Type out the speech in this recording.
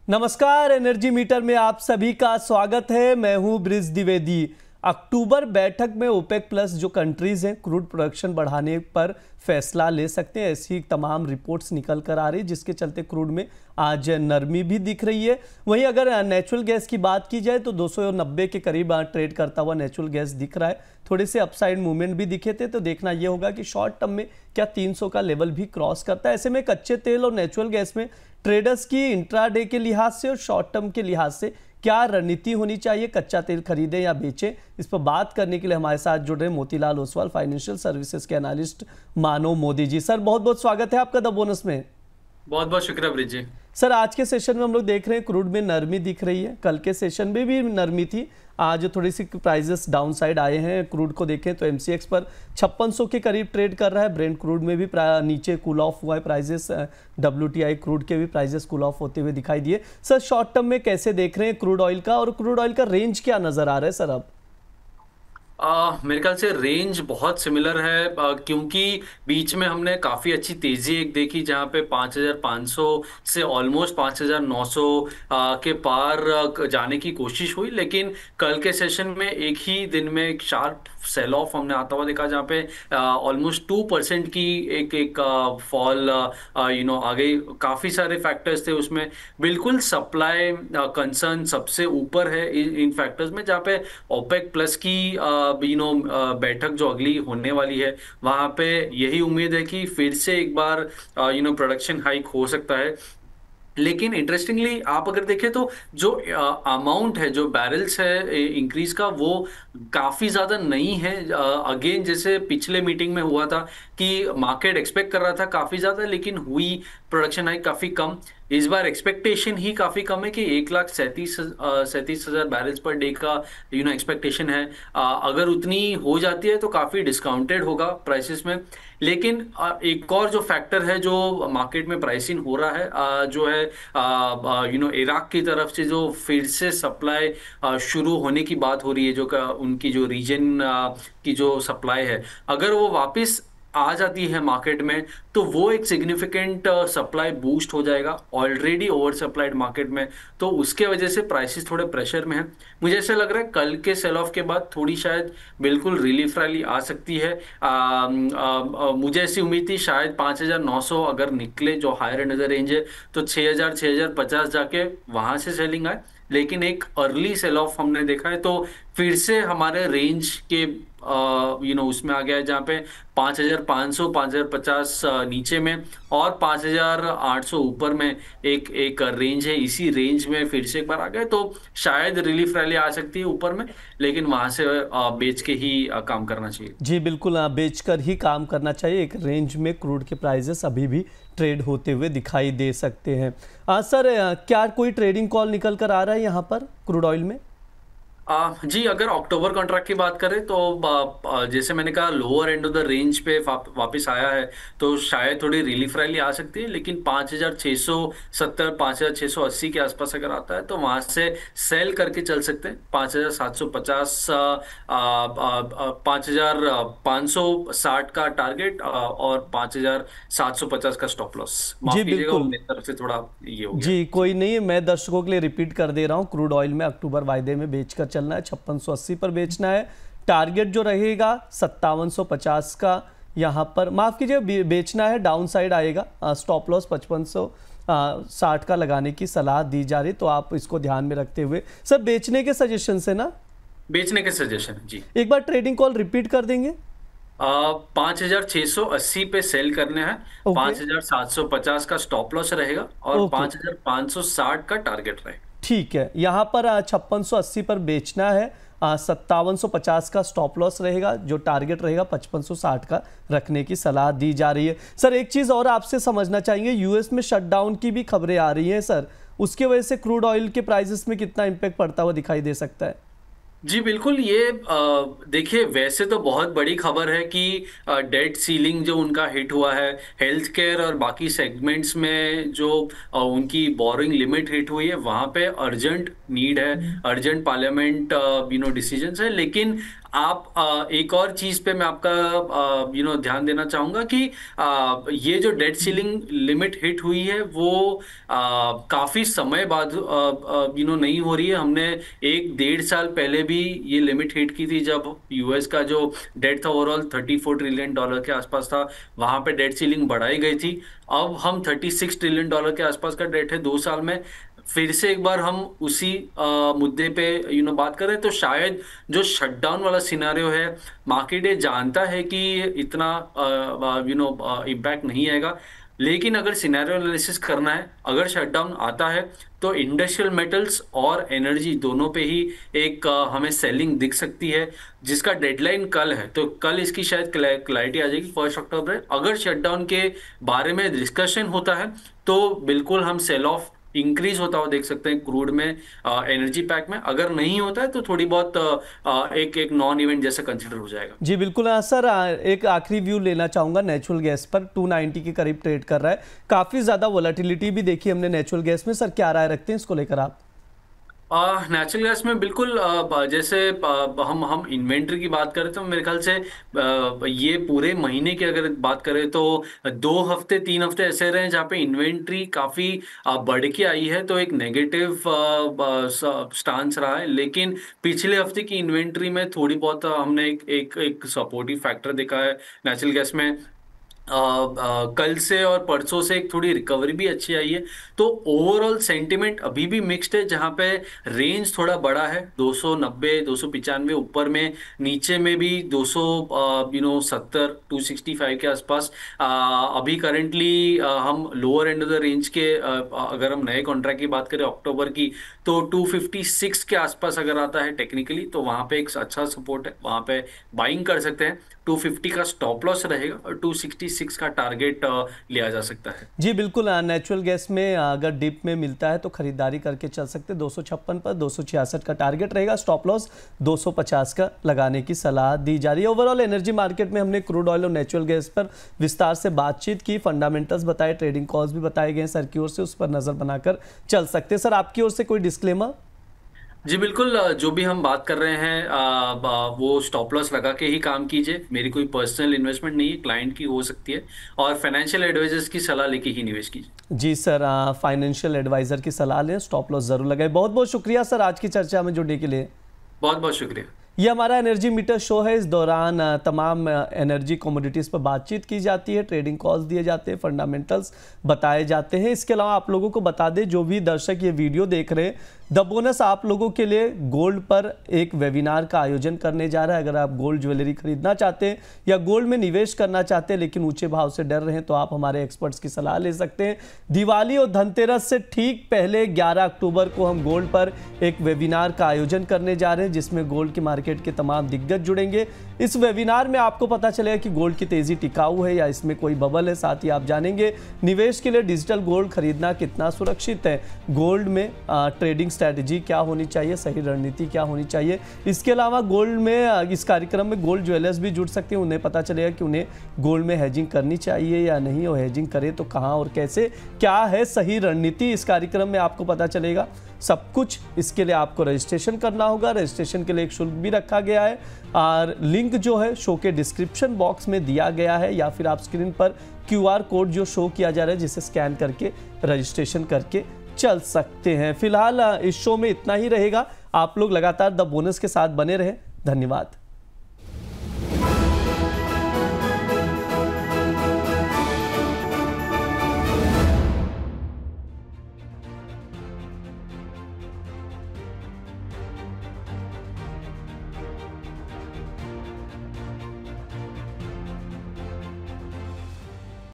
नमस्कार, energy meter में आप सभी का स्वागत है। मैं हूं ब्रिज द्विवेदी। अक्टूबर बैठक में ओपेक प्लस जो कंट्रीज हैं क्रूड प्रोडक्शन बढ़ाने पर फैसला ले सकते हैं, ऐसी तमाम रिपोर्ट्स निकल कर आ रही है, जिसके चलते क्रूड में आज नरमी भी दिख रही है। वहीं अगर नेचुरल गैस की बात की जाए तो 290 के करीब ट्रेड करता हुआ नेचुरल गैस दिख रहा है। थोड़े से अपसाइड मूवमेंट भी दिखे थे, तो देखना यह होगा कि शॉर्ट टर्म में क्या 300 का लेवल भी क्रॉस करता है। ऐसे में कच्चे तेल और नेचुरल गैस में ट्रेडर्स की इंट्राडे के लिहाज से और शॉर्ट टर्म के लिहाज से क्या रणनीति होनी चाहिए, कच्चा तेल खरीदें या बेचें, इस पर बात करने के लिए हमारे साथ जुड़ रहे मोतीलाल ओसवाल, फाइनेंशियल सर्विसेज के एनालिस्ट मानव मोदी जी। सर बहुत बहुत स्वागत है आपका द बोनस में। बहुत बहुत शुक्रिया ब्रिज जी। सर आज के सेशन में हम लोग देख रहे हैं क्रूड में नरमी दिख रही है, कल के सेशन में भी नरमी थी, आज थोड़ी सी प्राइजेस डाउन साइड आए हैं। क्रूड को देखें तो एमसीएक्स पर 5600 के करीब ट्रेड कर रहा है। ब्रेंट क्रूड में भी नीचे कूल ऑफ हुआ है प्राइजेस, डब्ल्यूटीआई क्रूड के भी प्राइजेस कूल ऑफ होते हुए दिखाई दिए। सर शॉर्ट टर्म में कैसे देख रहे हैं क्रूड ऑयल का, और क्रूड ऑयल का रेंज क्या नजर आ रहा है सर अब? मेरे ख्याल से रेंज बहुत सिमिलर है, क्योंकि बीच में हमने काफ़ी अच्छी तेज़ी एक देखी जहाँ पे 5500 से ऑलमोस्ट 5900 के पार जाने की कोशिश हुई, लेकिन कल के सेशन में एक ही दिन में एक शार्प सेल ऑफ हमने आता हुआ देखा, जहाँ पे ऑलमोस्ट 2% की एक फॉल आ गई। काफ़ी सारे फैक्टर्स थे उसमें, बिल्कुल सप्लाई कंसर्न सबसे ऊपर है इन फैक्टर्स में, जहाँ पे ओपेक प्लस की बैठक जो अगली होने वाली है, वहां पे यही उम्मीद है कि फिर से एक बार प्रोडक्शन हाइक हो सकता है। लेकिन इंटरेस्टिंगली आप अगर देखें तो जो अमाउंट है, जो बैरल्स है इंक्रीज का, वो काफ़ी ज़्यादा नहीं है। अगेन जैसे पिछले मीटिंग में हुआ था कि मार्केट एक्सपेक्ट कर रहा था काफ़ी ज़्यादा, लेकिन हुई प्रोडक्शन हाइक काफ़ी कम। इस बार एक्सपेक्टेशन ही काफ़ी कम है कि 1,37,000 बैरल्स पर डे का एक्सपेक्टेशन है। अगर उतनी हो जाती है तो काफ़ी डिस्काउंटेड होगा प्राइसेस में। लेकिन एक और जो फैक्टर है जो मार्केट में प्राइसिंग हो रहा है, जो है इराक की तरफ से जो फिर से सप्लाई शुरू होने की बात हो रही है, जो उनकी जो रीजन की जो सप्लाई है, अगर वो वापस आ जाती है मार्केट में तो वो एक सिग्निफिकेंट सप्लाई बूस्ट हो जाएगा ऑलरेडी ओवर सप्लाइड मार्केट में। तो उसके वजह से प्राइसेस थोड़े प्रेशर में है। मुझे ऐसा लग रहा है कल के सेल ऑफ के बाद थोड़ी शायद बिल्कुल रिलीफ रैली आ सकती है। मुझे ऐसी उम्मीद थी शायद 5900 अगर निकले जो हायर एंड अदर रेंज है तो 6000 6050 जाके वहां से सेलिंग आए, लेकिन एक अर्ली सेल ऑफ हमने देखा है। तो फिर से हमारे रेंज के उसमें आ गया है, जहाँ पे 5500 5050 नीचे में और 5800 ऊपर में एक एक रेंज है। इसी रेंज में फिर से एक बार आ गए तो शायद रिलीफ रैली आ सकती है ऊपर में, लेकिन वहां से बेच के ही काम करना चाहिए। जी बिल्कुल, बेचकर ही काम करना चाहिए। एक रेंज में क्रूड के प्राइजेस अभी भी ट्रेड होते हुए दिखाई दे सकते हैं। सर क्या कोई ट्रेडिंग कॉल निकल कर आ रहा है यहाँ पर क्रूड ऑयल में? जी, अगर अक्टूबर कॉन्ट्रैक्ट की बात करें तो जैसे मैंने कहा lower end of the range पे वापस आया है, तो शायद थोड़ी रिलीफ रैली आ सकती है। लेकिन 5670 5680 के आसपास अगर आता है तो वहां से सेल करके चल सकते हैं। 5750 5560 का टारगेट और 5750 का स्टॉप लॉस। माफ जी कीजिएगा, वो बिल्कुल। मेरी तरफ से थोड़ा ये हो गया। जी कोई नहीं, मैं दर्शकों के लिए रिपीट कर दे रहा हूँ। क्रूड ऑयल में अक्टूबर वायदे में बेचकर चलना है, 5680 पर बेचना है। टारगेट जो रहेगा 5750 का यहाँ पर, माफ़ कीजिए, बेचना है, डाउन साइड आएगा। स्टॉप लॉस 5560 का लगाने की सलाह दी जा रही, तो आप इसको ध्यान में रखते हुए सर बेचने के सजेशन से ना, बेचने के सजेशन जी। एक बार ट्रेडिंग कॉल रिपीट कर देंगे। 5680 पे सेल करने हैं, 5750 का स्टॉप लॉस रहेगा और 5560 का टारगेट रहेगा। ठीक है, यहाँ पर 5680 पर बेचना है, 5750 का स्टॉप लॉस रहेगा, जो टारगेट रहेगा 5560 का रखने की सलाह दी जा रही है। सर एक चीज़ और आपसे समझना चाहेंगे, यूएस में शटडाउन की भी खबरें आ रही हैं सर, उसके वजह से क्रूड ऑयल के प्राइसेस में कितना इम्पैक्ट पड़ता हुआ दिखाई दे सकता है? जी बिल्कुल, ये देखिए वैसे तो बहुत बड़ी खबर है कि डेट सीलिंग जो उनका हिट हुआ है, हेल्थ केयर और बाकी सेगमेंट्स में जो उनकी बोरिंग लिमिट हिट हुई है, वहाँ पे अर्जेंट नीड है, अर्जेंट पार्लियामेंट डिसीजंस है। लेकिन आप एक और चीज पे मैं आपका ध्यान देना चाहूंगा कि ये जो डेट सीलिंग लिमिट हिट हुई है वो काफी समय बाद नहीं हो रही है। हमने 1-1.5 साल पहले भी ये लिमिट हिट की थी, जब यूएस का जो डेट था ओवरऑल $34 ट्रिलियन के आसपास था। वहां पे डेट सीलिंग बढ़ाई गई थी। अब हम $36 ट्रिलियन के आसपास का डेट है 2 साल में। फिर से एक बार हम उसी मुद्दे पे बात करें तो शायद जो शटडाउन वाला सिनारियो है, मार्केट ये जानता है कि इतना इम्पैक्ट नहीं आएगा। लेकिन अगर सिनेरियो एनालिसिस करना है, अगर शटडाउन आता है तो इंडस्ट्रियल मेटल्स और एनर्जी दोनों पे ही एक हमें सेलिंग दिख सकती है, जिसका डेडलाइन कल है। तो कल इसकी शायद क्लैरिटी आ जाएगी 1 अक्टूबर। अगर शटडाउन के बारे में डिस्कशन होता है तो बिल्कुल हम सेल ऑफ इंक्रीज होता हुआ देख सकते हैं क्रूड में, एनर्जी पैक में। अगर नहीं होता है तो थोड़ी बहुत एक एक नॉन इवेंट जैसा कंसिडर हो जाएगा। जी बिल्कुल सर, एक आखिरी व्यू लेना चाहूंगा। नेचुरल गैस पर 290 के करीब ट्रेड कर रहा है, काफी ज्यादा वोलेटिलिटी भी देखी हमने नेचुरल गैस में। सर क्या राय रखते हैं इसको लेकर आप? नेचुरल गैस में बिल्कुल जैसे हम इन्वेंट्री की बात करें तो मेरे ख्याल से ये पूरे महीने की अगर बात करें तो 2 हफ्ते 3 हफ्ते ऐसे रहे जहाँ पे इन्वेंट्री काफी बढ़ के आई है, तो एक नेगेटिव स्टांस रहा है। लेकिन पिछले हफ्ते की इन्वेंट्री में थोड़ी बहुत हमने एक सपोर्टिव फैक्टर देखा है नेचुरल गैस में। कल से और परसों से एक थोड़ी रिकवरी भी अच्छी आई है। तो ओवरऑल सेंटिमेंट अभी भी मिक्स्ड है, जहां पे रेंज थोड़ा बड़ा है 290 295 ऊपर में, नीचे में भी 270 265 के आसपास। अभी करंटली हम lower end of the range के अगर हम नए कॉन्ट्रैक्ट की बात करें अक्टूबर की, तो 256 के आसपास अगर आता है टेक्निकली तो वहां पे एक अच्छा सपोर्ट है, वहां पे बाइंग कर सकते हैं। 250 का स्टॉप लॉस रहेगा और 266 का टारगेट लिया जा सकता है। जी बिल्कुल, नेचुरल गैस में अगर डिप में मिलता है तो खरीदारी करके चल सकते हैं। 256 पर 266 का टारगेट रहेगा, स्टॉप लॉस 250 का लगाने की सलाह दी जा रही है। ओवरऑल एनर्जी मार्केट में हमने क्रूड ऑयल और नेचुरल गैस पर विस्तार से बातचीत की, फंडामेंटल्स बताए, ट्रेडिंग कॉल्स भी बताए गए सर की ओर से, उस पर नजर बनाकर चल सकते हैं। सर आपकी ओर से कोई डिस्क्लेमर? जी बिल्कुल, जो भी हम बात कर रहे हैं वो स्टॉप लॉस लगा के ही काम कीजिए। मेरी कोई पर्सनल इन्वेस्टमेंट नहीं है, क्लाइंट की हो सकती है, और फाइनेंशियल एडवाइजर्स की सलाह लेके ही निवेश कीजिए। जी सर, फाइनेंशियल एडवाइजर की सलाह लें, स्टॉप लॉस जरूर लगाए। बहुत बहुत शुक्रिया सर आज की चर्चा में जुड़ने के लिए। बहुत बहुत शुक्रिया। ये हमारा एनर्जी मीटर शो है। इस दौरान तमाम एनर्जी कमोडिटीज़ पर बातचीत की जाती है, ट्रेडिंग कॉल्स दिए जाते हैं, फंडामेंटल्स बताए जाते हैं। इसके अलावा आप लोगों को बता दें, जो भी दर्शक ये वीडियो देख रहे हैं, द बोनस आप लोगों के लिए गोल्ड पर एक वेबिनार का आयोजन करने जा रहा है। अगर आप गोल्ड ज्वेलरी खरीदना चाहते हैं या गोल्ड में निवेश करना चाहते हैं लेकिन ऊंचे भाव से डर रहे हैं, तो आप हमारे एक्सपर्ट्स की सलाह ले सकते हैं। दिवाली और धनतेरस से ठीक पहले 11 अक्टूबर को हम गोल्ड पर एक वेबिनार का आयोजन करने जा रहे हैं, जिसमें गोल्ड की मार्केट के तमाम दिग्गज जुड़ेंगे। इस वेबिनार में आपको पता चलेगा कि गोल्ड की तेजी टिकाऊ है या इसमें कोई बबल है। साथ ही आप जानेंगे निवेश के लिए डिजिटल गोल्ड खरीदना कितना सुरक्षित है, गोल्ड में ट्रेडिंग स्ट्रैटेजी क्या होनी चाहिए, सही रणनीति क्या होनी चाहिए। इसके अलावा गोल्ड में इस कार्यक्रम में गोल्ड ज्वेलर्स भी जुड़ सकते हैं। उन्हें पता चलेगा कि उन्हें गोल्ड में हेजिंग करनी चाहिए या नहीं, और हेजिंग करें तो कहाँ और कैसे, क्या है सही रणनीति, इस कार्यक्रम में आपको पता चलेगा सब कुछ। इसके लिए आपको रजिस्ट्रेशन करना होगा। रजिस्ट्रेशन के लिए एक शुल्क भी रखा गया है, और लिंक जो है शो के डिस्क्रिप्शन बॉक्स में दिया गया है, या फिर आप स्क्रीन पर QR कोड जो शो किया जा रहा है जिसे स्कैन करके रजिस्ट्रेशन करके चल सकते हैं। फिलहाल इस शो में इतना ही रहेगा। आप लोग लगातार द बोनस के साथ बने रहें। धन्यवाद।